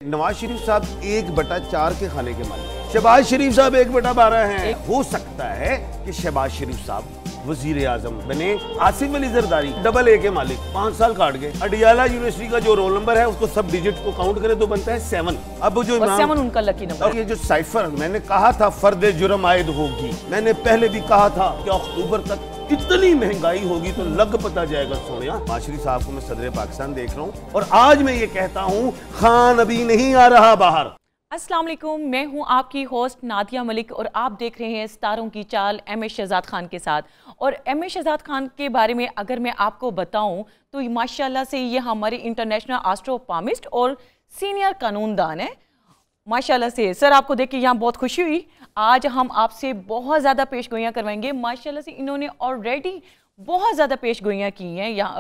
नवाज शरीफ साहब 1/4 के खाने के मालिक, शहबाज शरीफ साहब 1/12 हैं। हो सकता है कि शहबाज शरीफ साहब वजीर आजम बने। आसिफ अली जरदारी AA के मालिक 5 साल काट गए। अडियाला यूनिवर्सिटी का जो रोल नंबर है उसको सब डिजिट को काउंट करें तो बनता है 7। अब जो 7 उनका लकी नंबर। और ये जो साइफर मैंने कहा था फर्द जुर्म आयद होगी, मैंने पहले भी कहा था कि अक्टूबर तक इतनी महंगाई होगी तो लग पता जाएगा सोनिया। माशरी साहब को मैं सदर पाकिस्तान देख रहा हूँ और आज मैं ये कहता हूँ खान अभी नहीं आ रहा बाहर। अस्सलाम वालेकुम, मैं हूं आपकी होस्ट नादिया मलिक और आप देख रहे हैं सितारों की चाल MS शहजाद खान के साथ। और MS शहजाद खान के बारे में अगर मैं आपको बताऊं तो माशाल्लाह से ये हमारे इंटरनेशनल एस्ट्रोनॉमिस्ट और सीनियर कानूनदान है माशाल्लाह से। सर आपको देख के यहाँ बहुत खुशी हुई। आज हम आपसे बहुत ज़्यादा पेशगोइयाँ करवाएंगे। माशाल्लाह से इन्होंने ऑलरेडी बहुत ज़्यादा पेशगोइयाँ की हैं यहाँ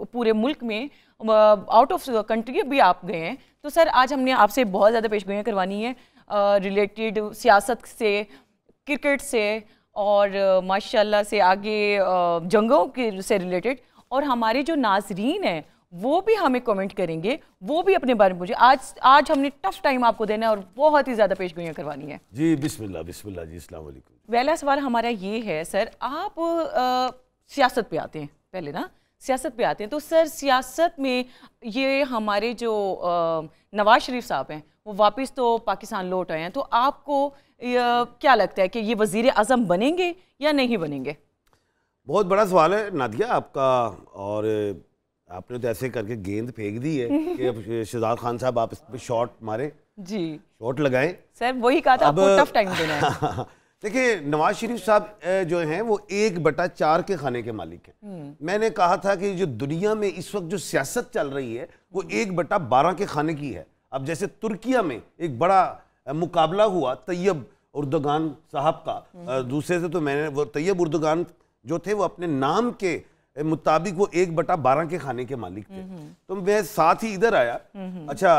पूरे मुल्क में, आउट ऑफ कंट्री भी आप गए हैं। तो सर आज हमने आपसे बहुत ज़्यादा पेशगोइयाँ करवानी है रिलेटेड सियासत से, क्रिकेट से और माशाल्लाह से आगे जंगों के से रिलेटेड। और हमारे जो नाजरीन हैं वो भी हमें कमेंट करेंगे, वो भी अपने बारे में पूछे। आज हमने टफ टाइम आपको देना है और बहुत ही ज़्यादा पेशगोइयाँ करवानी है। जी बिस्मिल्लाह बिस्मिल्लाह जी, अस्सलाम वालेकुम। पहला सवाल हमारा ये है सर, आप सियासत पे आते हैं पहले ना, सियासत पे आते हैं तो सर सियासत में ये हमारे जो नवाज शरीफ साहब हैं वो वापस तो पाकिस्तान लौट आए हैं, तो आपको क्या लगता है कि ये वज़ीर आज़म बनेंगे या नहीं बनेंगे? बहुत बड़ा सवाल है नादिया आपका, और आपने तो ऐसे करके गेंद फेंक दी है कि शहजाद खान साहब आप इस पे शॉट मारे जी, शॉट लगाएं। सर वही कहा था आपको टफ टाइम देना है। देखिए नवाज शरीफ साहब जो हैं वो 1/4 के खाने के मालिक हैं। मैंने कहा था कि जो दुनिया में इस वक्त जो सियासत चल रही है वो 1/12 के खाने की है। अब जैसे तुर्किया में एक बड़ा मुकाबला हुआ तैयब उर्दोगान साहब का दूसरे से, तो मैंने वो तैयब उर्दोगान जो थे वो अपने नाम के मुताबिक वो 1/12 के खाने के मालिक थे। तो मैं साथ ही इधर आया। अच्छा,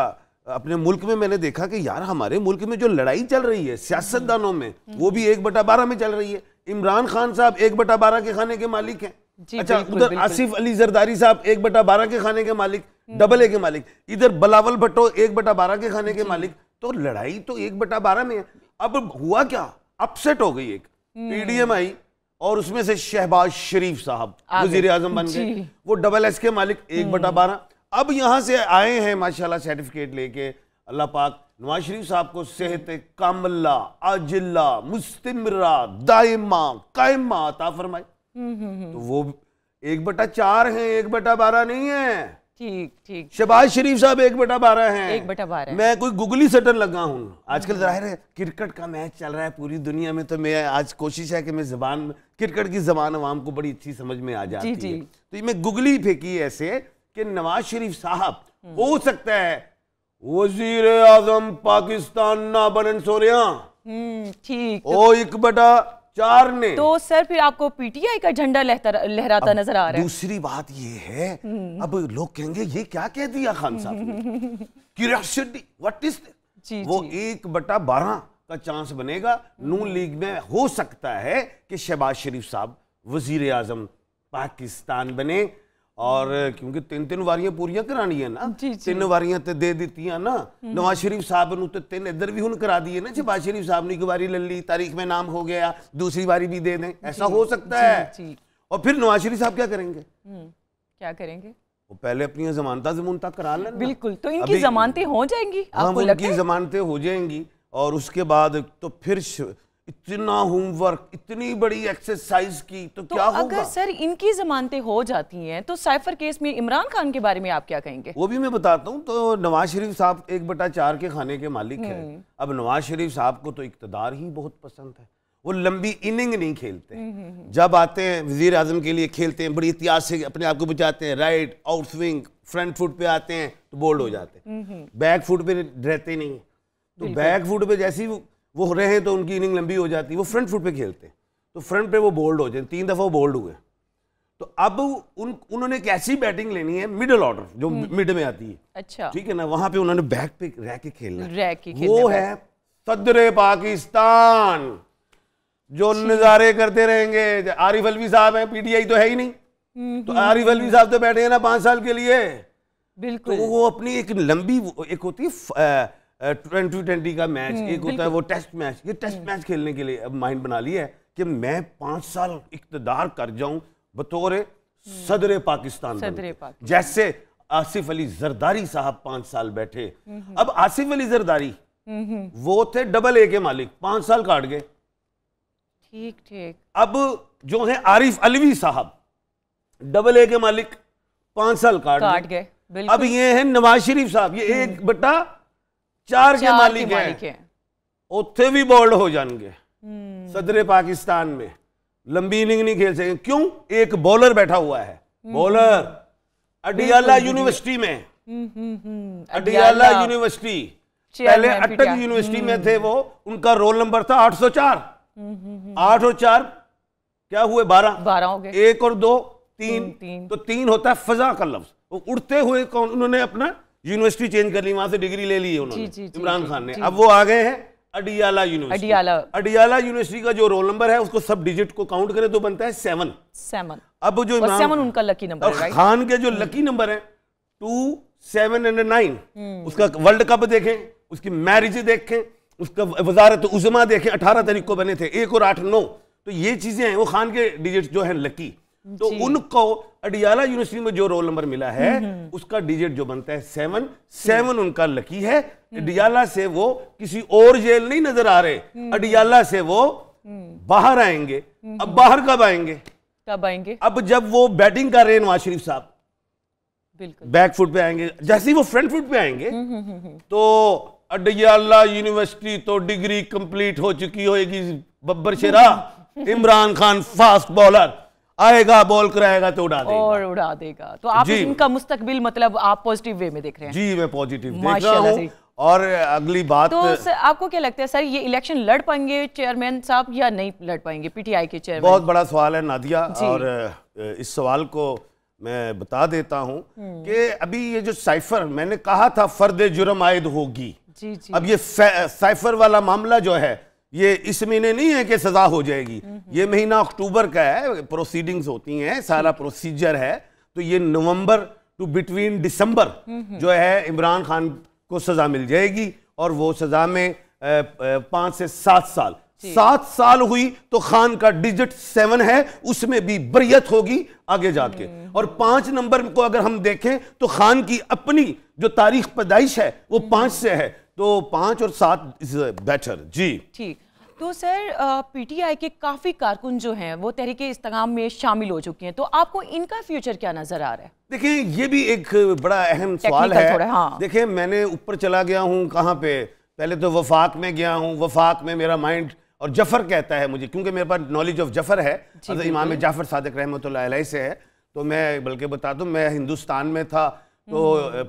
अपने मुल्क में मैंने देखा कि यार हमारे मुल्क में जो लड़ाई चल रही है सियासतदानों में वो भी 1/12 में चल रही है। इमरान खान साहब 1/12 के खाने के मालिक हैं। अच्छा, उधर आसिफ अली जरदारी साहब 1/12 के खाने के मालिक, AA के मालिक। इधर बिलावल भुट्टो 1/12 के खाने के मालिक। तो लड़ाई तो 1/12 में है। अब हुआ क्या, अपसेट हो गई। एक PDM आई और उसमें से शहबाज शरीफ साहब वजीर आजम बन गए, वो SS के मालिक 1/12। अब यहां से आए हैं माशाल्लाह सर्टिफिकेट लेके, अल्लाह पाक नवाज शरीफ साहब को सेहत कामिला आजिला मुस्तमिरा दाइमा कायमा अता फरमाए। तो वो 1/4 हैं, 1/12 नहीं है। ठीक ठीक। शहबाज शरीफ साहब 1/12 हैं। 1/12। मैं कोई गुगली सटर लगा हूँ। आजकल जाहिर है क्रिकेट का मैच चल रहा है पूरी दुनिया में, तो मैं आज कोशिश है कि मैं क्रिकेट की जबान अवाम को बड़ी अच्छी समझ में आ जाती है। तो ये मैं गुगली फेंकी ऐसे कि नवाज शरीफ साहब हो सकता है वजीर आजम पाकिस्तान ना बनन सोरिया। ठीक। ओ 1/4 ने तो सर फिर आपको PTI का झंडा लहराता नजर आ रहा है। दूसरी बात ये है, अब लोग कहेंगे ये क्या कह दिया खान साहब ने, क्यूरियोसिटी व्हाट इज दिस। वो 1/12 का चांस बनेगा। नून लीग में हो सकता है कि शहबाज शरीफ साहब वजीर आजम पाकिस्तान बने, और क्योंकि 3 वारियां पूरियां करानी है ना, 3 वारियां तो दे दी ना नवाज शरीफ साहब ने, तो 3 इधर भी हुन करा दिए ना। शहबाज शरीफ साहब ने एक बारी ले ली, तारीख में नाम हो गया, दूसरी बारी भी दे दें, ऐसा हो सकता है। और फिर नवाज शरीफ साहब क्या करेंगे? क्या करेंगे? वो पहले अपनी जमानत करा लेना। बिल्कुल, तो इनकी जमानतें हो जाएंगी आपको लगता है? उनकी जमानतें हो जाएंगी और उसके बाद तो फिर इतना होमवर्क, इतनी बड़ी एक्सरसाइज की तो क्या होगा? अगर सर इनकी जमानतें हो जाती हैं तो साइफर केस में इमरान खान के बारे में आप क्या कहेंगे? वो भी मैं बताता हूँ। तो नवाज शरीफ साहब 1/4 के खाने के मालिक हैं। अब नवाज शरीफ साहब को तो इक्तदार ही बहुत पसंद है। वो लंबी इनिंग नहीं खेलते। जब आते हैं वजीर आजम के लिए खेलते हैं, बड़ी एहतियात से अपने आप को बचाते हैं, right out swing front foot पे आते हैं तो बोल्ड हो जाते हैं, बैक फुट पे रहते नहीं। तो बैक फुट पे जैसे ही वो रहे तो उनकी इनिंग लंबी हो जाती है। वो फ्रंट फुट पे खेलते हैं तो फ्रंट पे वो बोल्ड हो जाए। 3 दफा वो बोल्ड हुए। तो अब उन्होंने एक ऐसी बैटिंग लेनी है मिडिल ऑर्डर जो मिड में आती है। अच्छा, ठीक है ना, वहां पे उन्होंने बैक पे रह के खेलना है। वो है सदर पाकिस्तान जो नजारे करते रहेंगे। आरिफ अलवी साहब हैं, PTI तो है ही नहीं, तो आरिफ अलवी साहब तो बैठे हैं ना 5 साल के लिए। बिल्कुल। तो वो अपनी एक लंबी, एक होती है 2020 का मैच, एक होता है वो टेस्ट मैच, ये टेस्ट मैच खेलने के लिए अब माइंड बना लिया है कि मैं 5 साल इक़्तिदार कर जाऊं बतौर सदर पाकिस्तान। जैसे आसिफ अली जरदारी साहब 5 साल बैठे, अब आसिफ अली जरदारी वो थे AA के मालिक, 5 साल काट गए। ठीक ठीक। अब जो है आरिफ अलवी साहब AA के मालिक, 5 साल काट गए। अब ये है नवाज शरीफ साहब, ये 1/4 के मालिक हैं। उत्थे भी बोल्ड हो जाएंगे सदर पाकिस्तान में, लंबी इनिंग नहीं खेल सकेंगे। क्यों? एक बॉलर बैठा हुआ है, बॉलर अडियाला यूनिवर्सिटी में, अडियाला यूनिवर्सिटी, पहले अटक यूनिवर्सिटी में थे वो, उनका रोल नंबर था 804। 8 और 4 क्या हुए? 12 हो गए। 1 और 2 3, तो 3 होता है फजा का लफ्ज। वो उड़ते हुए कौन, उन्होंने अपना यूनिवर्सिटी चेंज कर ली, वहां से डिग्री ले ली है उन्होंने, इमरान खान ने। अब वो आ गए हैं अडियाला यूनिवर्सिटी। अडियाला यूनिवर्सिटी का जो रोल नंबर है उसको सब डिजिट को काउंट करें तो बनता है 7। अब जो 7 उनका लकी नंबर है, खान के जो लकी नंबर है 2, 7 और 9, उसका वर्ल्ड कप देखें, उसकी मैरिज देखें, उसका वजारत उज़मा देखें, 18 तारीख को बने थे, 1 और 8, 9। तो ये चीजें हैं, वो खान के डिजिट जो है लकी। तो उनको अडियाला यूनिवर्सिटी में जो रोल नंबर मिला है उसका डिजिट जो बनता है 7 उनका लकी है। अडियाला से वो किसी और जेल नहीं नजर आ रहे, अडियाला से वो बाहर आएंगे। अब बाहर कब आएंगे? अब जब वो बैटिंग कर रहे हैं नवाज शरीफ साहब, बिल्कुल बैक फुट पे आएंगे, जैसे ही वो फ्रंट फुट पे आएंगे तो अडियाला यूनिवर्सिटी तो डिग्री कंप्लीट हो चुकी होगी, बब्बर शेरा, इमरान खान फास्ट बॉलर आएगा, बॉल कराएगा तो उड़ा देगा। तो आप इनका मुस्तकबिल मतलब आप पॉजिटिव वे में देख रहे हैं? जी, मैं पॉजिटिव देख रहा हूं। और अगली बात, तो सर आपको क्या लगता है सर, ये इलेक्शन लड़ पाएंगे चेयरमैन साहब या नहीं लड़ पाएंगे पीटीआई के चेयरमैन? बहुत बड़ा सवाल है नादिया, और इस सवाल को मैं बता देता हूं कि अभी ये जो साइफर, मैंने कहा था फर्द जुर्म आयद होगी। अब ये साइफर वाला मामला जो है ये इस महीने नहीं है कि सजा हो जाएगी, ये महीना अक्टूबर का है, प्रोसीडिंग्स होती हैं, सारा प्रोसीजर है। तो ये नवंबर टू बिटवीन दिसंबर जो है इमरान खान को सजा मिल जाएगी, और वो सजा में 5 से 7 साल, 7 साल हुई तो खान का डिजिट 7 है, उसमें भी बरियत होगी आगे जाके। और 5 नंबर को अगर हम देखें तो खान की अपनी जो तारीख पैदाइश है वो 5 से है, तो 5 और 7 इज बेटर। जी ठीक। तो सर पीटीआई के काफी कारकुन जो हैं वो तहरीके इस्तेकाम में शामिल हो चुके हैं, तो आपको इनका फ्यूचर क्या नजर आ रहा है? देखिए, ये भी एक बड़ा अहम सवाल है। हाँ। देखिए, मैंने ऊपर चला गया हूँ, कहाँ पे, पहले तो वफाक में गया हूँ, वफाक में मेरा माइंड और जफर कहता है मुझे, क्योंकि मेरे पास नॉलेज ऑफ जफर है, इमाम जाफर सादिक रहमतुल्लाह अलैह से है। तो मैं बल्कि बता दूं, मैं हिंदुस्तान में था तो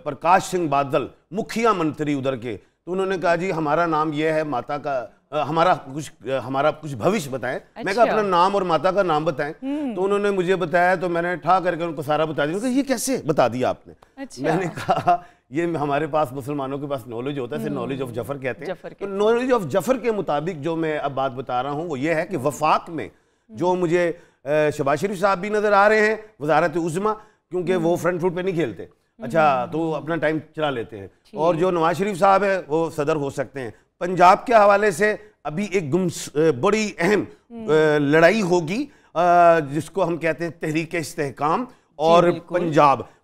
प्रकाश सिंह बादल मुखिया मंत्री उधर के, तो उन्होंने कहा जी हमारा नाम ये है, माता का हमारा कुछ भविष्य बताएं। अच्छा। मैं कहा अपना नाम और माता का नाम बताएं। तो उन्होंने मुझे बताया, तो मैंने ठा करके उनको सारा बता दिया। ये कैसे बता दिया आपने? अच्छा। मैंने कहा ये हमारे पास मुसलमानों के पास नॉलेज होता है, नॉलेज ऑफ जफर कहते हैं। तो नॉलेज ऑफ जफर के मुताबिक जो मैं अब बात बता रहा हूँ वो ये है कि वफाक में जो मुझे शहबाज शरीफ साहब भी नजर आ रहे हैं, वजारत उज़्मा, क्योंकि वो फ्रंट फुट पे नहीं खेलते, अच्छा, तो अपना टाइम चला लेते हैं। और जो नवाज शरीफ साहब है वो सदर हो सकते हैं। पंजाब के हवाले से अभी एक बड़ी अहम लड़ाई होगी, जिसको हम कहते हैं तहरीक इस्तेहकाम, और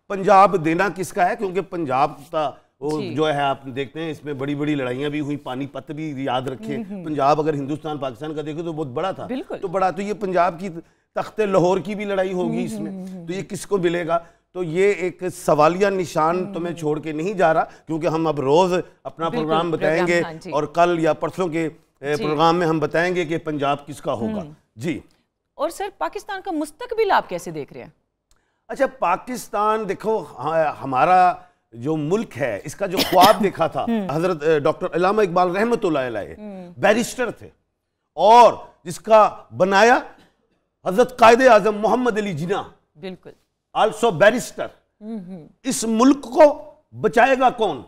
पंजाब देना किसका है, क्योंकि पंजाब का वो जो है आप देखते हैं इसमें बड़ी बड़ी लड़ाइयां भी हुई, पानीपत भी याद रखें। पंजाब अगर हिंदुस्तान पाकिस्तान का देखें तो बहुत बड़ा था, तो ये पंजाब की तख्ते लाहौर की भी लड़ाई होगी इसमें, तो ये किसको मिलेगा? तो ये एक सवालिया निशान तो मैं छोड़ के नहीं जा रहा, क्योंकि हम अब रोज अपना प्रोग्राम बताएंगे, और कल या परसों के प्रोग्राम में हम बताएंगे कि पंजाब किसका होगा। जी। और सर पाकिस्तान का मुस्तकबिल आप कैसे देख रहे हैं? अच्छा, पाकिस्तान देखो, हमारा जो मुल्क है इसका जो ख्वाब देखा था हजरत डॉक्टर अल्लामा इकबाल रहमतुल्लाह अलैह, बैरिस्टर थे, और जिसका बनाया हजरत कायदे आजम मोहम्मद अली जिन्ना, बिल्कुल आल्सो बैरिस्टर। इस मुल्क को बचाएगा कौन?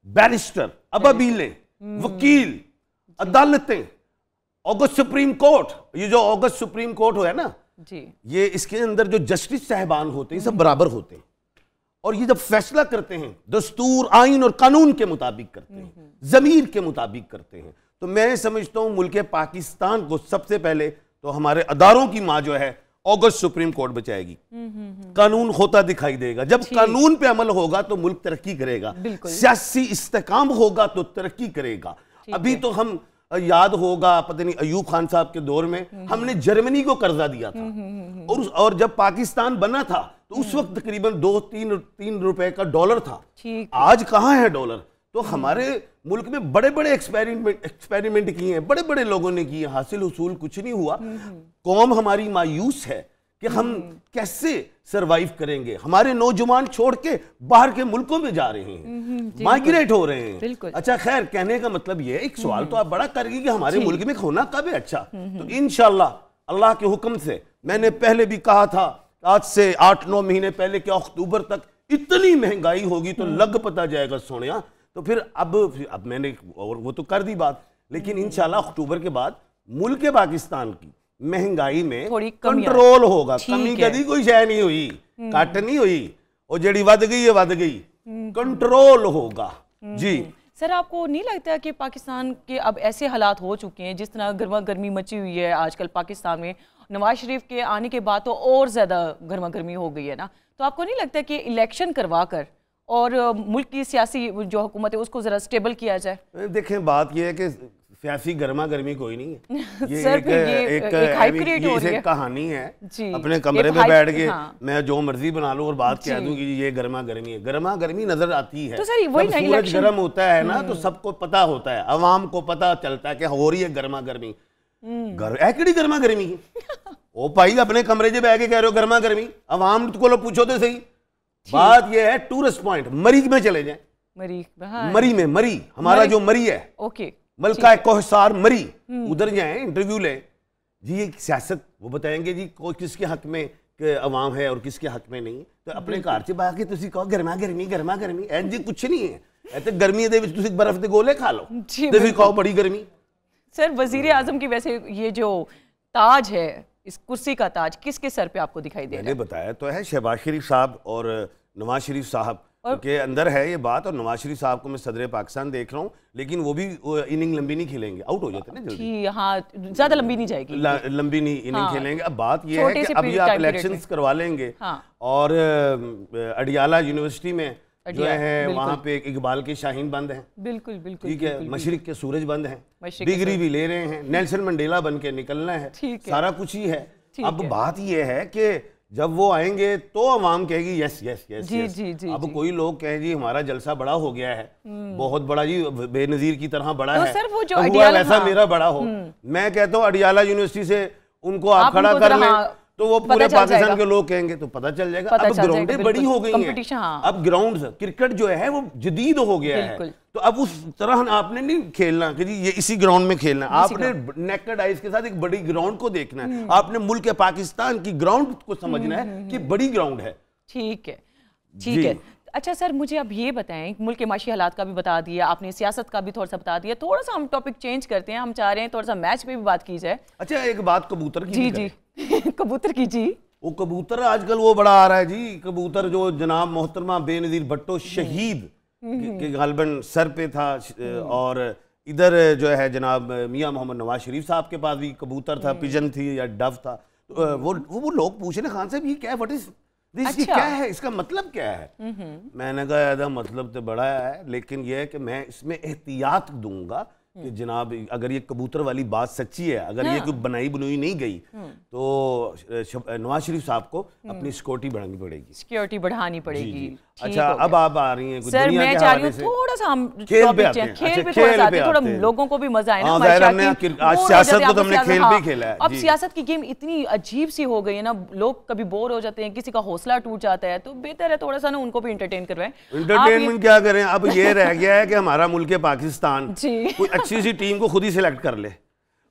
बैरिस्टर, अबाबीलें, वकील, अदालतें, ऑगस्ट सुप्रीम कोर्ट। ये जो ऑगस्ट सुप्रीम कोर्ट है ना जी, ये इसके अंदर जो जस्टिस साहबान होते हैं सब बराबर होते हैं, और ये जब फैसला करते हैं दस्तूर, आइन और कानून के मुताबिक करते हैं, जमीर के मुताबिक करते हैं, तो मैं समझता हूं मुल्क पाकिस्तान को सबसे पहले तो हमारे अदारों की मां जो है अगस्त सुप्रीम कोर्ट बचाएगी। कानून होता दिखाई देगा। जब कानून पे अमल होगा तो मुल्क तरक्की करेगा, सियासी इस्तेकाम होगा तो तरक्की करेगा। अभी तो हम याद होगा, पता नहीं अयूब खान साहब के दौर में हमने जर्मनी को कर्जा दिया था और जब पाकिस्तान बना था तो उस वक्त तकरीबन 2-3 रुपए का डॉलर था। आज कहां है डॉलर? तो हमारे मुल्क में बड़े बड़े एक्सपेरिमेंट किए हैं, बड़े बड़े लोगों ने किए, हासिल हुसूल कुछ नहीं हुआ। कौम हमारी मायूस है कि हम कैसे सरवाइव करेंगे। हमारे नौजवान छोड़ के बाहर के मुल्कों में जा रहे हैं, माइग्रेट हो रहे हैं। अच्छा खैर, कहने का मतलब ये एक सवाल तो आप बड़ा करेंगे कि हमारे मुल्क में होना कब है। अच्छा, तो इंशाल्लाह अल्लाह के हुक्म से, मैंने पहले भी कहा था आज से 8-9 महीने पहले कि अक्टूबर तक इतनी महंगाई होगी तो लग पता जाएगा सोनिया। तो फिर अब मैंने और वो तो कर दी बात, लेकिन इंशाल्लाह अक्टूबर के बाद मुल्क पाकिस्तान की महंगाई में कंट्रोल होगा। कमी कभी कोई शय नहीं हुई, कट नहीं हुई, और जड़ी वध गई है वध गई, कंट्रोल होगा। जी सर, आपको नहीं लगता कि पाकिस्तान के अब ऐसे हालात हो चुके हैं, जिस तरह गर्मा गर्मी मची हुई है आजकल पाकिस्तान में, नवाज शरीफ के आने के बाद तो और ज्यादा गर्मा गर्मी हो गई है ना, तो आपको नहीं लगता कि इलेक्शन करवा कर और मुल्क की सियासी जो हुकूमत है उसको जरा स्टेबल किया जाए? देखें, बात यह है कि सियासी गर्मा गर्मी कोई नहीं है। ये सर, एक कहानी है। अपने कमरे में बैठ के मैं जो मर्जी बना लूं और बात कह दूं कि ये गर्मा गर्मी है। गर्मा गर्मी नजर आती है, तो सर वही जब सूरज गर्म होता है ना तो सबको पता होता है, अवाम को पता चलता है कि हो रही है गर्मा गर्मी। ऐकड़ी गर्मा गर्मी ओ भाई, अपने कमरे से बैठ के कह रहे हो गर्मा गर्मी, अवाम को पूछो तो सही। बात यह है टूरिस्ट पॉइंट मरी में चले जाए, मरी में, मरी हमारा जो मरी है, ओके, मलका कोहसार मरी, उधर जाए, इंटरव्यू ले जी। ये सियासत वो बताएंगे जी किसके हक में अवाम है और किसके हक में नहीं। तो अपने घर से बाहर के तुसी कहो गर्मा गर्मी गर्मा गर्मी, ऐ जी कुछ नहीं है। ऐसे गर्मी दे विच तुसी बर्फ दे गोले खा लो, तुसी कहो बड़ी गर्मी। सर, वजीर आजम की वैसे ये जो ताज है, इस कुर्सी का ताज किसके सर पे आपको दिखाई दे रहा है? मैंने बताया तो है शहबाज शरीफ साहब और नवाज शरीफ साहब के अंदर है ये बात। और नवाज शरीफ साहब को मैं सदर पाकिस्तान देख रहा हूँ, लेकिन वो भी इनिंग लंबी नहीं खेलेंगे, आउट हो जाते हैं ना जल्दी। हाँ, ज्यादा लंबी नहीं जाएगी, लंबी नहीं इनिंग खेलेंगे। अब बात ये है कि अभी आप इलेक्शंस करवा लेंगे और अडियाला यूनिवर्सिटी में जो है वहाँ पे इकबाल के शाहीन बंद हैं, बिल्कुल बिल्कुल, ठीक है, मशरिक के सूरज बंद हैं, डिग्री भी ले रहे हैं, नेल्सन मंडेला बन के निकलना है, सारा कुछ ही है। अब बात ये है कि जब वो आएंगे तो अवाम कहेगी यस यस यस यस। अब कोई लोग कहें जी हमारा जलसा बड़ा हो गया है, बहुत बड़ा जी, बेनजीर की तरह बड़ा है, सर वो जो वैसा मेरा बड़ा हो। मैं कहता हूँ अडियाला यूनिवर्सिटी से उनको आप खड़ा कर लें तो वो पूरे पाकिस्तान के लोग कहेंगे तो पता चल जाएगा। अब ग्राउंडें बड़ी हो गई हैं, अब ग्राउंड क्रिकेट जो है वो जदीद हो गया है, तो अब उस तरह आपने नहीं खेलना कि जी ये इसी ग्राउंड में खेलना, आपने नेकेड आइज के साथ एक बड़ी ग्राउंड को देखना है, आपने मुल्क पाकिस्तान की ग्राउंड को समझना है कि बड़ी ग्राउंड है। ठीक है, ठीक है। अच्छा सर, मुझे अब ये बताएं, मुल्क के माशी हालात का भी बता दिया आपने, सियासत का भी थोड़ा सा बता दिया, थोड़ा सा हम टॉपिक चेंज करते हैं, हम चाह रहे हैं थोड़ा सा मैच पे भी बात की जाए। अच्छा, एक बात कबूतर की। जी कबूतर की जी। वो कबूतर आजकल वो बड़ा आ रहा है जी, कबूतर जो जनाब मोहतरमा बेनजीर भट्टो शहीद के गालबन सर पे था, और इधर जो है जनाब मियां मोहम्मद नवाज शरीफ साहब के पास भी कबूतर था, पिजन थी या डव था। तो वो लोग पूछ रहे खान साहब ये क्या है, व्हाट इज दिस, क्या है, इसका मतलब क्या है? मैंने कहा यार मतलब तो बड़ा है, लेकिन यह है कि मैं इसमें एहतियात दूंगा कि जनाब अगर ये कबूतर वाली बात सच्ची है, अगर ये कोई बनाई बुनाई नहीं गई तो नवाज शरीफ साहब को अपनी सिक्योरिटी बढ़ानी पड़ेगी, सिक्योरिटी बढ़ानी पड़ेगी। अच्छा, अब आप आ रही हैं सर, मैं चाह रही हूँ थोड़ा सा हम खेल पे आते हैं, थोड़ा लोगों को भी मजा आए ना। आज सियासत को तो हमने खेल भी खेला है। अब सियासत की गेम इतनी अजीब सी हो गई है ना, लोग कभी बोर हो जाते हैं, किसी का हौसला टूट जाता है, तो बेहतर है थोड़ा सा ना उनको भी एंटरटेन करवाएं। एंटरटेनमेंट क्या करें, अब ये रह गया है कि हमारा मुल्क पाकिस्तान कोई अच्छी सी टीम को खुद ही सिलेक्ट कर ले,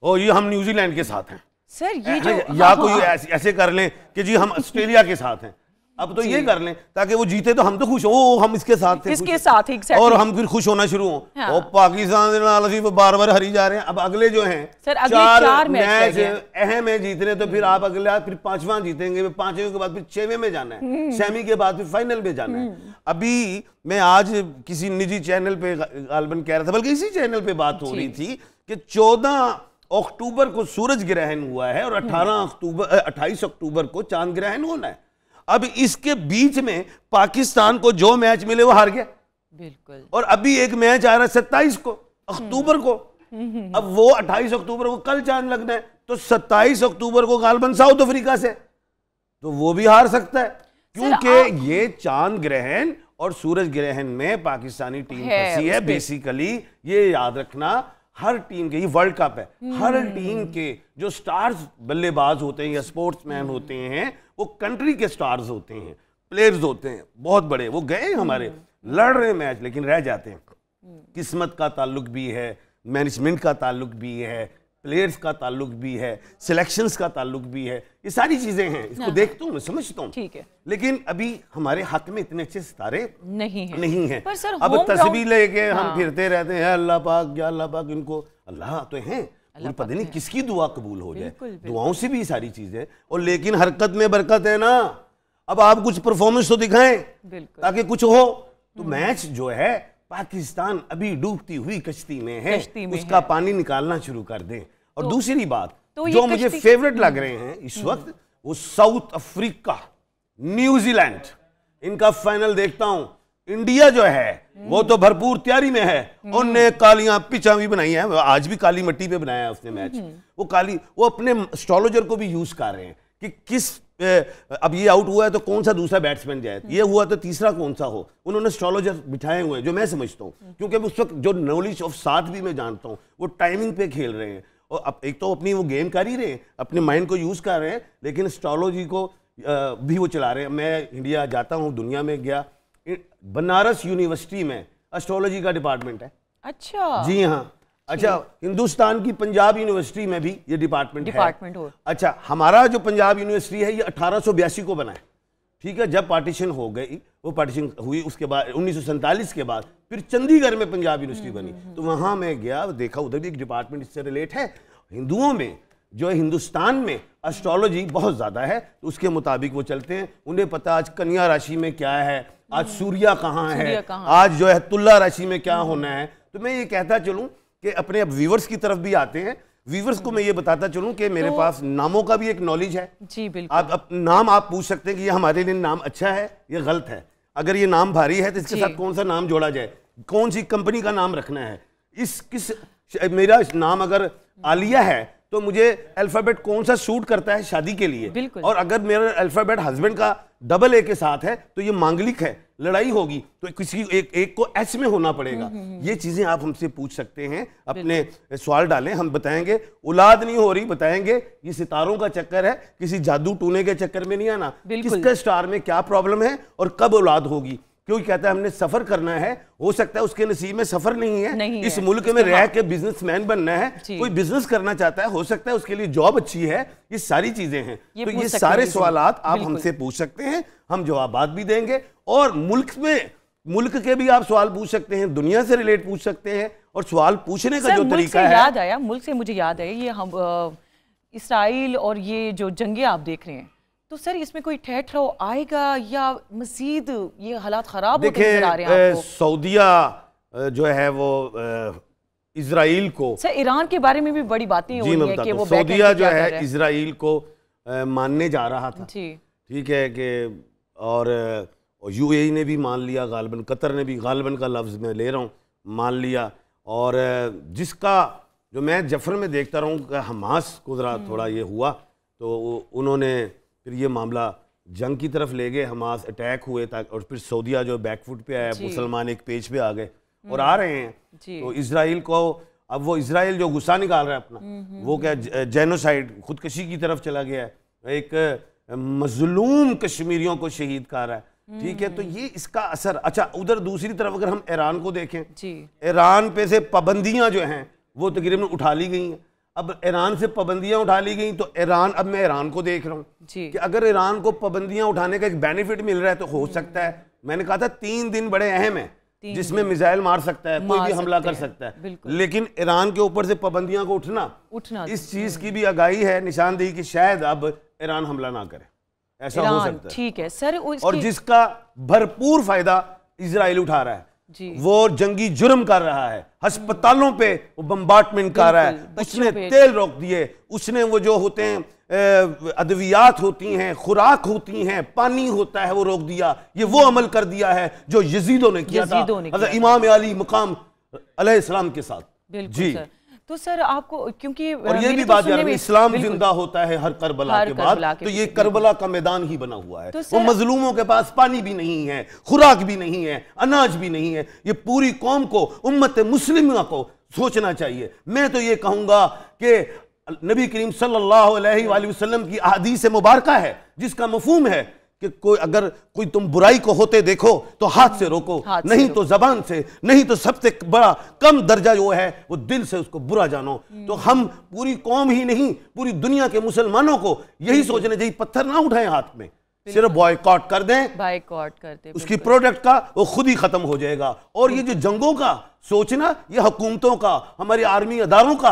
और ये हम न्यूजीलैंड के साथ हैं सर, ये जो या कोई ऐसे कर लें कि जी हम ऑस्ट्रेलिया के साथ हैं, अब तो ये कर लें ताकि वो जीते तो हम तो खुश हो, हम इसके साथ थे, इसके साथ ही और हम फिर खुश होना शुरू हो। हाँ। और पाकिस्तान बार-बार हारी जा रहे हैं। अब अगले जो हैं सर अगले 4 मैच अहम है जीतने, तो फिर आप अगला फिर 5वां जीतेंगे, 5वें के बाद फिर 6वें में जाना है, सेमी के बाद फिर फाइनल में जाना है। अभी मैं आज किसी निजी चैनल पे गालबन कह रहा था, बल्कि इसी चैनल पे बात हो रही थी कि 14 अक्टूबर को सूरज ग्रहण हुआ है और 28 अक्टूबर को चांद ग्रहण होना है। अब इसके बीच में पाकिस्तान को जो मैच मिले वो हार गया, बिल्कुल। और अभी एक मैच आ रहा है 27 को अक्टूबर को, अब वो 28 अक्टूबर को कल चांद लगना है, तो 27 अक्टूबर को गालबन साउथ अफ्रीका से, तो वो भी हार सकता है, क्योंकि ये चांद ग्रहण और सूरज ग्रहण में पाकिस्तानी टीम फंसी है। बेसिकली ये याद रखना, हर टीम के, ये वर्ल्ड कप है, हर टीम के जो स्टार्स बल्लेबाज होते हैं या स्पोर्ट्समैन होते हैं वो कंट्री के स्टार्स होते हैं, प्लेयर्स होते हैं बहुत बड़े, वो गए हमारे लड़ रहे मैच लेकिन रह जाते हैं। किस्मत का ताल्लुक भी है, मैनेजमेंट का ताल्लुक भी है, प्लेयर्स का ताल्लुक भी है, सिलेक्शंस का ताल्लुक भी है, ये सारी चीजें हैं। इसको देखता हूँ मैं, समझता हूँ, ठीक है, लेकिन अभी हमारे हक में इतने अच्छे सितारे नहीं है। पर सर अब तस्वीर लेके हम फिरते रहते हैं, अल्लाह पाक या अल्लाह पाक, इनको अल्लाह तो हैं, पता नहीं किसकी दुआ कबूल हो जाए, दुआओं से भी ये सारी चीजें, और लेकिन हरकत में बरकत है ना। अब आप कुछ परफॉर्मेंस तो दिखाएं ताकि कुछ हो। तो मैच जो है पाकिस्तान अभी डूबती हुई कश्ती में है, उसका पानी निकालना शुरू कर दें। और दूसरी बात जो मुझे फेवरेट लग रहे हैं इस वक्त, वो साउथ अफ्रीका, न्यूजीलैंड, इनका फाइनल देखता हूं। इंडिया जो है वो तो भरपूर तैयारी में है, उनने कालियां पिचा भी बनाई है, आज भी काली मिट्टी पे बनाया है उसने मैच, वो काली, वो अपने एस्ट्रोलॉजर को भी यूज कर रहे हैं कि किस, अब ये आउट हुआ है तो कौन सा दूसरा बैट्समैन जाए, ये हुआ तो तीसरा कौन सा हो, उन्होंने एस्ट्रोलॉजर बिठाए हुए हैं, जो मैं समझता हूँ, क्योंकि उस वक्त जो नॉलेज ऑफ साथ भी मैं जानता हूँ, वो टाइमिंग पे खेल रहे हैं, और अब एक तो अपनी वो गेम कर ही रहे हैं, अपने माइंड को यूज कर रहे हैं, लेकिन एस्ट्रोलॉजी को भी वो चला रहे हैं। मैं इंडिया जाता हूँ, दुनिया में गया, बनारस यूनिवर्सिटी में एस्ट्रोलॉजी का डिपार्टमेंट है। अच्छा, जी हाँ। अच्छा, हिंदुस्तान की पंजाब यूनिवर्सिटी में भी ये डिपार्टमेंट है। अच्छा, हमारा जो पंजाब यूनिवर्सिटी है ये 1882 को बना है, ठीक है। जब पार्टीशन हो गई, वो पार्टीशन हुई, उसके बाद 1947 के बाद फिर चंडीगढ़ में पंजाब यूनिवर्सिटी बनी, तो वहां मैं गया, देखा उधर भी एक डिपार्टमेंट इससे रिलेट है। हिंदुओं में जो हिंदुस्तान में एस्ट्रोलॉजी बहुत ज्यादा है, तो उसके मुताबिक वो चलते हैं, उन्हें पता आज कन्या राशि में क्या है, आज सूर्या कहाँ है, आज जो है तुला राशि में क्या होना है। तो मैं ये कहता चलूं कि अपने अब व्यूवर्स की तरफ भी आते हैं, व्यूवर्स को मैं ये बताता चलूं कि मेरे पास नामों का भी एक नॉलेज है। जी बिल्कुल। आप नाम आप पूछ सकते हैं कि ये हमारे लिए नाम अच्छा है या गलत है, अगर ये नाम भारी है तो इसके साथ कौन सा नाम जोड़ा जाए, कौन सी कंपनी का नाम रखना है, मेरा नाम अगर आलिया है तो मुझे अल्फाबेट कौन सा सूट करता है शादी के लिए, और अगर मेरा अल्फाबेट हस्बैंड का डबल ए के साथ है तो ये मांगलिक है, लड़ाई होगी तो किसी एक को एच में होना पड़ेगा। ये चीजें आप हमसे पूछ सकते हैं, अपने सवाल डालें, हम बताएंगे। औलाद नहीं हो रही, बताएंगे। ये सितारों का चक्कर है, किसी जादू टूने के चक्कर में नहीं आना, किसके स्टार में क्या प्रॉब्लम है और कब औलाद होगी, क्योंकि कहता है हमने सफर करना है, हो सकता है उसके नसीब में सफर नहीं है, इस मुल्क में रह के बिजनेसमैन बनना है, कोई बिजनेस करना चाहता है, हो सकता है उसके लिए जॉब अच्छी है, ये सारी चीजें हैं। तो ये सारे सवालात आप हमसे पूछ सकते हैं, हम जवाबात भी देंगे, और मुल्क के भी आप सवाल पूछ सकते हैं, दुनिया से रिलेट पूछ सकते हैं, और सवाल पूछने का जो तरीका है। याद आया, मुल्क से मुझे याद आया, ये हम इसराइल और ये जो जंगे आप देख रहे हैं, तो सर इसमें कोई ठहराव आएगा या मजीद ये हालात खराब होते नजर आ रहे हैं आपको? सऊदिया जो है वो इजराइल को, सर ईरान के बारे में भी बड़ी बातें हो रही है कि वो सऊदिया जो है इजराइल को मानने जा रहा था, ठीक है कि, और यूएई ने भी मान लिया, गालबन कतर ने भी, गालबन का लफ्ज़ मैं ले रहा हूँ, मान लिया। और जिसका जो मैं जफर में देखता रहा हूँ, हमास को ज़रा थोड़ा ये हुआ तो उन्होंने फिर ये मामला जंग की तरफ ले गए, हमास अटैक हुए, और फिर सऊदिया जो बैकफुट पे आया, मुसलमान एक पेज पे आ गए और आ रहे हैं। तो इसराइल को, अब वो इसराइल जो गुस्सा निकाल रहा है अपना, वो क्या जेनोसाइड, खुदकशी की तरफ चला गया है, एक मजलूम कश्मीरियों को शहीद कर रहा है, ठीक है। तो ये इसका असर। अच्छा, उधर दूसरी तरफ अगर हम ईरान को देखें, ईरान पे से पाबंदियां जो हैं वो तकरीबन उठा ली गई हैं। अब ईरान से पाबंदियां उठा ली गई, तो ईरान, अब मैं ईरान को देख रहा हूँ कि अगर ईरान को पाबंदियां उठाने का एक बेनिफिट मिल रहा है तो हो सकता है, मैंने कहा था 3 दिन बड़े अहम हैं जिसमें मिसाइल मार सकता है, कोई भी हमला कर सकता है, लेकिन ईरान के ऊपर से पाबंदियां को उठना इस चीज की भी आगाही है, निशानदेही कि शायद अब ईरान हमला ना करे, ऐसा हो सकता है। ठीक है सर। और जिसका भरपूर फायदा इजराइल उठा रहा है, वो जंगी जुर्म कर रहा है, अस्पतालों पे वो बम्बार्टमेंट कर रहा है, उसने तेल रोक दिए, उसने वो जो होते हैं अद्वियात होती हैं, खुराक होती हैं, पानी होता है, वो रोक दिया। ये वो अमल कर दिया है जो यजीदों ने किया था इमाम अली मुकाम अलैहिस्सलाम के साथ। जी सर। तो सर आपको, क्योंकि और ये भी बात यार, इस्लाम जिंदा होता है हर करबला के बाद, तो ये करबला का मैदान ही बना हुआ है। वो मजलूमों के पास पानी भी नहीं है, खुराक भी नहीं है, अनाज भी नहीं है। ये पूरी कौम को, उम्मत मुस्लिमा को सोचना चाहिए। मैं तो ये कहूंगा कि नबी करीम सल्लल्लाहु अलैहि वसल्लम की अहादीस मुबारका है जिसका मफहूम है कि अगर कोई तुम बुराई को होते देखो तो हाथ से रोको, नहीं तो जबान से, नहीं तो सबसे बड़ा कम दर्जा जो है वो दिल से उसको बुरा जानो। तो हम पूरी कौम ही नहीं, पूरी दुनिया के मुसलमानों को यही सोचना चाहिए, पत्थर ना उठाएं हाथ में, सिर्फ बॉयकॉट कर दें, बॉयकॉट कर दें, उसकी प्रोडक्ट का वो खुद ही खत्म हो जाएगा। और ये जो जंगों का सोचना, ये हुकूमतों का, हमारी आर्मी अदारों का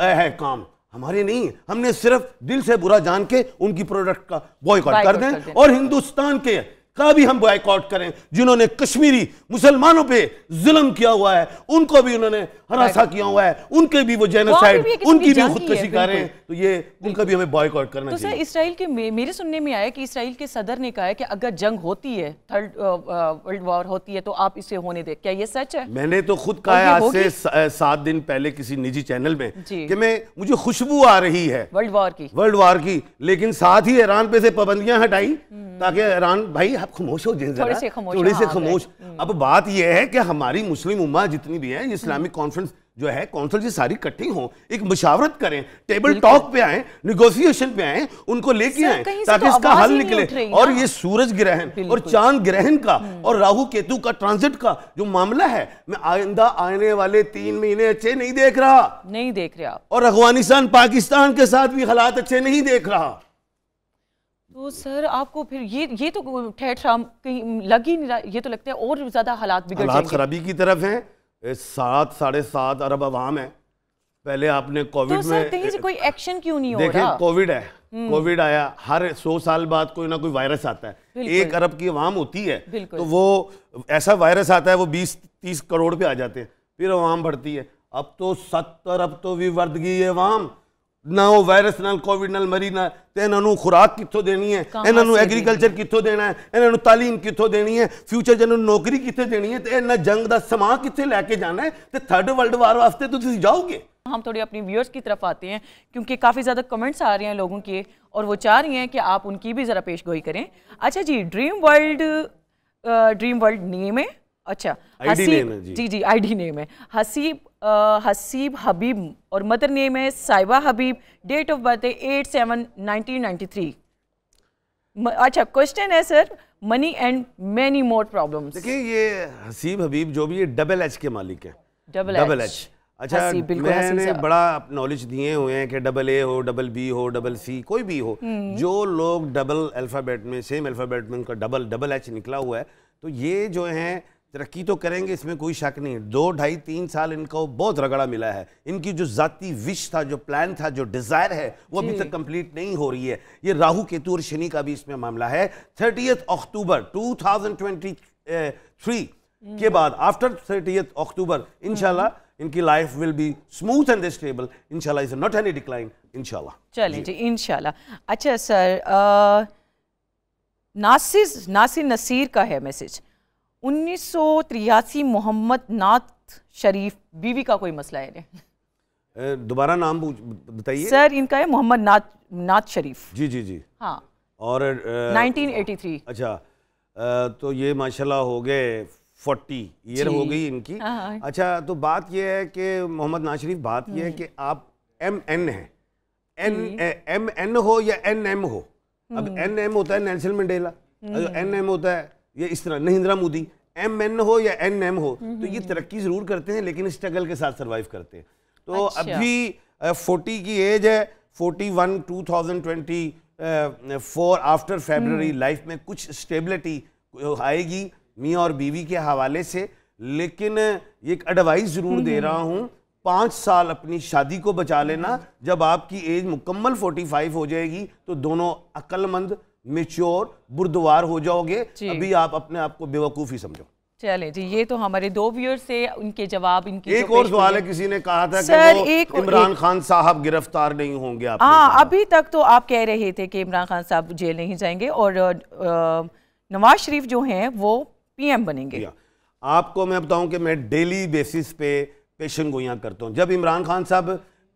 है काम, हमारे नहीं। हमने सिर्फ दिल से बुरा जान के उनकी प्रोडक्ट का बॉयकॉट कर दें, और हिंदुस्तान के का भी हम बॉयकॉट करें। जिन्होंने कश्मीरी मुसलमानों पे जुल्म किया हुआ है, उनको भी उन्होंने हरासा किया हुआ है, उनके भी वो जेनोसाइड, उनकी भी खुदकुशी कर रहे हैं, तो ये उनका भी हमें बॉयकॉट करना चाहिए। तो सर इसराइल के, मेरे सुनने में आया कि इसराइल के सदर ने कहा है कि अगर जंग होती है, थर्ड वर्ल्ड वॉर होती है, तो आप इसे होने दें। क्या ये सच है? मैंने तो खुद कहा है आज से 7 दिन पहले किसी निजी चैनल में कि मुझे खुशबू आ रही है वर्ल्ड वॉर की, लेकिन साथ ही ईरान पे से पाबंदियां हटाई ताकि ईरान भाई आप खामोश हो जाए, थोड़ी से खामोश। अब बात यह है कि हमारी मुस्लिम उम्मा जितनी भी है, इस्लामिक कॉन्फ्रेंस जो है, कौंसिल से सारी इकट्ठी हों, एक मुशावरत करें, टेबल टॉक पे आए, निगोशिएशन पे आए, उनको लेके आए ताकि इसका हल निकले। और ये सूरज ग्रहण और चांद ग्रहण का और राहु केतु का ट्रांजिट का जो मामला है, मैं आइंदा आने वाले 3 महीने अच्छे नहीं देख रहा, और अफगानिस्तान पाकिस्तान के साथ भी हालात अच्छे नहीं देख रहा। तो सर आपको फिर ये तो ठहर कहीं लग ही नहीं रहा, ये तो लगता है और ज्यादा हालात बिगड़ जाएंगे, खराबी की तरफ हैं। 7-7.5 अरब अवाम है। पहले आपने कोविड तो में कहीं से कोई एक्शन क्यों नहीं हो रहा? देखिए कोविड है, कोविड आया, हर 100 साल बाद कोई ना कोई वायरस आता है। 1 अरब की अवाम होती है, तो वो ऐसा वायरस आता है, वो 20-30 करोड़ पे आ जाते हैं, फिर अवाम बढ़ती है। अब तो 70 अरब तो भी वर्द गई है अवाम, ना वो वायरस नाल कोविड नाल मरी ना, तो इन्होंने खुराक कितों देनी है, इन्होंने एग्रीकल्चर कितों देना है, इन्होंने तालीम कितों देनी है, फ्यूचर जिन्होंने नौकरी कितने देनी है, तो इन्हें जंग का समा कितने लैके जाना है, तो थर्ड वर्ल्ड वार वास्ते तो तुम जाओगे। हम थोड़ी अपनी व्यूअर्स की तरफ आते हैं, क्योंकि काफ़ी ज़्यादा कमेंट्स आ रहे हैं लोगों के, और वो चाह रही हैं कि आप उनकी भी ज़रा पेशगोई करें। अच्छा जी, ड्रीम वर्ल्ड नेम है, अच्छा जी आईडी नेम है हसीब हबीब, और मदर नेम है साइबा हबीब, डेट ऑफ बर्थ है 8/7/1993। अच्छा, क्वेश्चन है sir, money and many more problems. देखिए ये हसीब हबीब जो भी, ये डबल एच के मालिक है, डबल एच। अच्छा, मैंने बड़ा नॉलेज दिए हुए हैं कि AA हो, BB हो, CC, कोई भी हो, जो लोग डबल अल्फाबेट में, सेम अल्फाबेट में उनका डबल एच निकला हुआ है, तो ये जो है तरक्की तो करेंगे, इसमें कोई शक नहीं। 2-2.5-3 साल इनको बहुत रगड़ा मिला है। इनकी जो जाती विश था, जो प्लान था, जो डिजायर है, वो अभी तक कंप्लीट नहीं हो रही है। ये राहु केतु और शनि का भी इसमें मामला है। 30 अक्टूबर 2023 के बाद, आफ्टर 30 अक्टूबर इंशाल्लाह इनकी life will be smooth and stable, इंशाल्लाह, इज नॉट एनी डिक्लाइन, इंशाल्लाह। चलें जी, इंशाल्लाह। अच्छा सर, नासिर नसीर का है मैसेज, 1983 मोहम्मद नाथ शरीफ बीवी का कोई मसला है? दोबारा नाम बताइए सर। इनका है मोहम्मद नाथ शरीफ। जी हाँ, और 1983। अच्छा, तो ये माशाल्लाह हो गए 40 ईयर हो गई इनकी। अच्छा, तो बात ये है कि मोहम्मद नाथ शरीफ, बात ये है कि आप MN हैं, MN हो या NM हो। अब NM होता है नेल्सन मंडेला, NM होता है ये इस तरह नरेंद्र मोदी। MN हो या NM हो, तो ये तरक्की जरूर करते हैं लेकिन स्ट्रगल के साथ सरवाइव करते हैं। तो अभी 40 की एज है, 41 2024 आफ्टर फेब्रुअरी लाइफ में कुछ स्टेबिलिटी आएगी मियाँ और बीवी के हवाले से। लेकिन एक एडवाइस ज़रूर दे रहा हूँ, 5 साल अपनी शादी को बचा लेना। जब आपकी एज मुकम्मल 45 हो जाएगी तो दोनों अक्लमंद, मेच्योर, बुर्दवार हो जाओगे। अभी आप अपने आप को बेवकूफ़ ही समझो। चले जी, ये तो हमारे 2 व्यूअर्स से उनके जवाब। इनकी एक और सवाल है, किसी ने कहा था कि वो इमरान खान साहब गिरफ्तार नहीं होंगे। हाँ, अभी तक तो आप कह रहे थे कि इमरान खान साहब जेल नहीं जाएंगे और नवाज शरीफ जो हैं वो पीएम बनेंगे। आपको मैं बताऊं कि मैं डेली बेसिस पे पेशन गोइयां करता हूं। जब इमरान खान साहब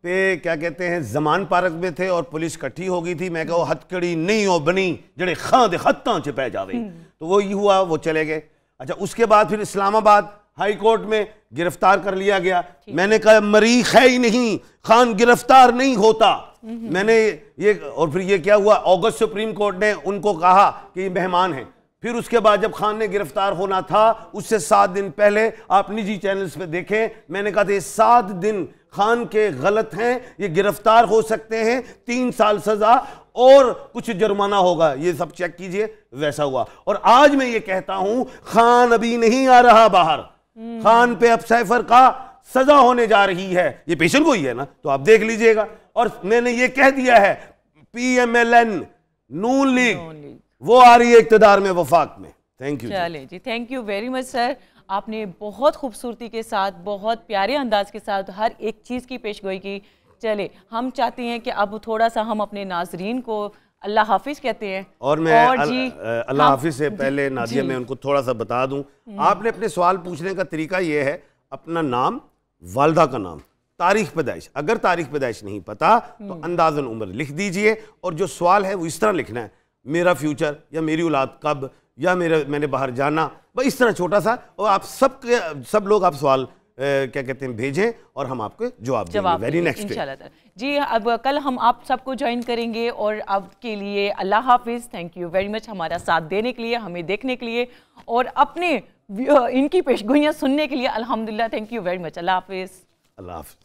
पे क्या कहते हैं जमान पार्क में थे और पुलिस इकट्ठी हो गई थी, मैं कहा हथकड़ी नहीं हो बनी जड़े खां दे खत्तां च पै जावे, तो वो ही हुआ, वो चले गए। अच्छा, उसके बाद फिर इस्लामाबाद हाई कोर्ट में गिरफ्तार कर लिया गया। मैंने कहा मरीख है ही नहीं, खान गिरफ्तार नहीं होता। मैंने ये, और फिर ये क्या हुआ, अगस्त सुप्रीम कोर्ट ने उनको कहा कि ये मेहमान हैं। फिर उसके बाद जब खान ने गिरफ्तार होना था उससे 7 दिन पहले आप निजी चैनल्स पे देखें, मैंने कहा था ये 7 दिन खान के गलत हैं, ये गिरफ्तार हो सकते हैं, 3 साल सजा और कुछ जुर्माना होगा, ये सब चेक कीजिए। वैसा हुआ। और आज मैं ये कहता हूं खान अभी नहीं आ रहा बाहर, खान पे अब सैफर का सजा होने जा रही है। ये पेशन गोई है ना, तो आप देख लीजिएगा। और मैंने ये कह दिया है PMLN नून लीग वो आ रही है इक़्तिदार में, वफाक में। Thank you. चले जी, thank you very much sir. आपने बहुत खूबसूरती के साथ, बहुत प्यारे अंदाज के साथ हर एक चीज़ की पेशगोई की। चले, हम चाहते हैं कि अब थोड़ा सा हम अपने नाजरीन को अल्लाह हाफिज कहते हैं। और मैं अल्लाह हाफिज से पहले नादिया मैं उनको थोड़ा सा बता दूं, आपने अपने सवाल पूछने का तरीका ये है, अपना नाम, वालदा का नाम, तारीख पैदाइश, अगर तारीख पैदाइश नहीं पता तो अंदाजन उम्र लिख दीजिए। और जो सवाल है वो इस तरह लिखना है, मेरा फ्यूचर या मेरी औलाद कब, या मैंने बाहर जाना, बस इस तरह छोटा सा। और आप सब लोग आप सवाल क्या कहते हैं भेजें और हम आपको जवाब देंगे वेरी नेक्स्ट इंशाल्लाह जी। अब कल हम आप सबको ज्वाइन करेंगे और अब के लिए अल्लाह हाफिज़। थैंक यू वेरी मच हमारा साथ देने के लिए, हमें देखने के लिए और अपने इनकी पेशगोइयाँ सुनने के लिए। अल्हम्दुलिल्लाह, थैंक यू वेरी मच। अल्लाह हाफिज़। अल्लाह हाफिज़।